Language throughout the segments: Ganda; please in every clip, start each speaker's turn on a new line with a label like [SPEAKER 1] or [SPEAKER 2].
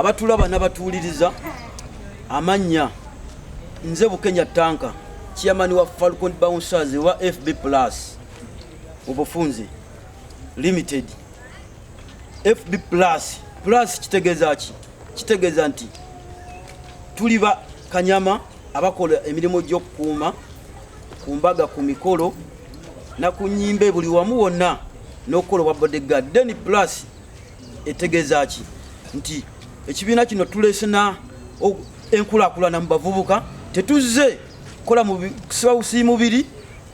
[SPEAKER 1] abatulaba n'abatuuliriza amanya nze Bukenya Tanka chairman wa Falcon Bouncers wa FB Plus obufunze limited. FB Plus kitegeeza nti tuliba Kanyama abakola emirimu gy'okukuuma ku mbaga ku mikolo na ku nyimbe buli wamu wonna n'okukola wa bodyguard. Then Plus etegeeza nti ekibiina kino tulesena enkulaakulana mu bavubuka, tetuzze kola mu kusibawusi mubiri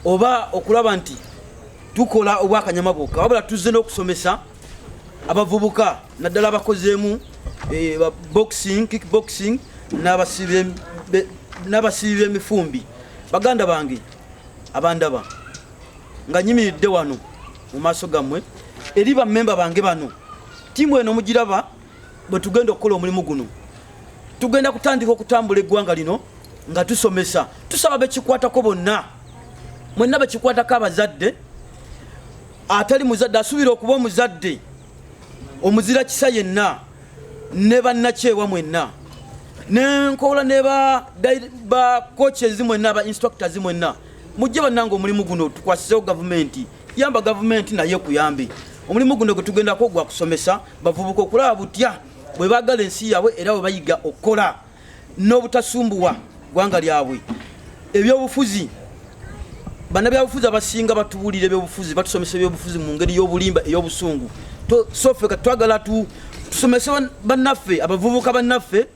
[SPEAKER 1] oba okulaba nti tukola obwakanyama bwokka, wabula tuzze n'okusomesa abavubuka naddala abakozeemu boxing, kickboxing n'abasibi b'emifumbi. Baganda bange abandaba nga nyimiridde wano mu maaso gammwe eri bammemba bange bano, tiimu eno mugiraba bwe tugenda okukola omulimu guno. Tugenda kutandika okutambula eggwanga lino nga tusomesa, tusaba bekikwatako bonna, mwenna bekikwatako abazadde, atali muzadde asuubira okuba omuzadde omuzira kisa yenna, ne bannakyewa mwenna, nenkola ne ba coaches mwenna, ba instructors mwenna, mujje bannanga omulimu guno tukwasisewo gavumenti, yamba gavumenti naye kuyambe. Omulimu guno gwe tugendako gwa kusomesa bavubuka okulaba butya bwe baagala ensi yaabwe era bwe bayiga okukola n'obutasumbuwa gwanga lyabwe. Ebyobufuzi, bannabyabufuzi abasinga batubuulira ebyobufuzi, batusomesa ebyobufuzi mu ngeri y'obulimba ey'obusungu. Sofe katwagala tusomese bannaffe, abavubuka bannaffe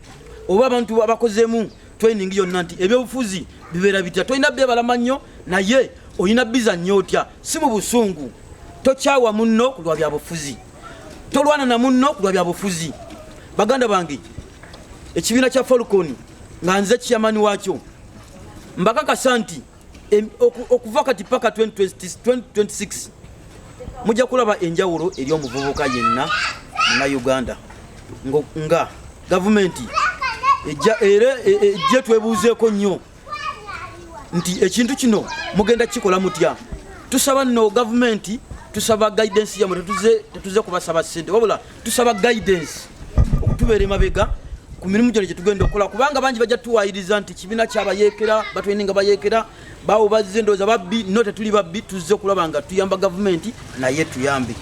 [SPEAKER 1] oba abantu abakozeemu training yonna nti ebyobufuzi bibeera bitya. Tolina byebala nnyo naye olina biza nnyo otya, si mu busungu. Tokyawa munno ku lwa byabufuzi, tolwana na munno ku lwa byabufuzi. Baganda bange, ekibiina kya Falcon nga nze chairman wakyo mbakakasa nti okuva kati paka 2026 mujja kulaba enjawulo eri omuvubuka yenna na Uganda nga gavumenti ejja twebuuzeeko nnyo nti ekintu kino mugenda kikola mutya. Tusaba nno gavumenti, tusaba guidance yamwe, tetuze kubasaba ssente wabula tusaba guidance okutubeera emabega ku mirimu gino gye tugenda okukola, kubanga bangi bajja tuwayiriza nti kibiina kyabayeekera batweninga bayeekera bawo bazze ndowooza babbi. No, tetuli babbi, tuzze okulaba nga tuyamba gavumenti naye tuyambe.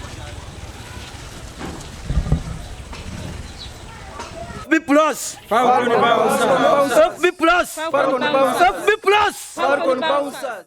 [SPEAKER 1] FB Plus Falcon Bouncers.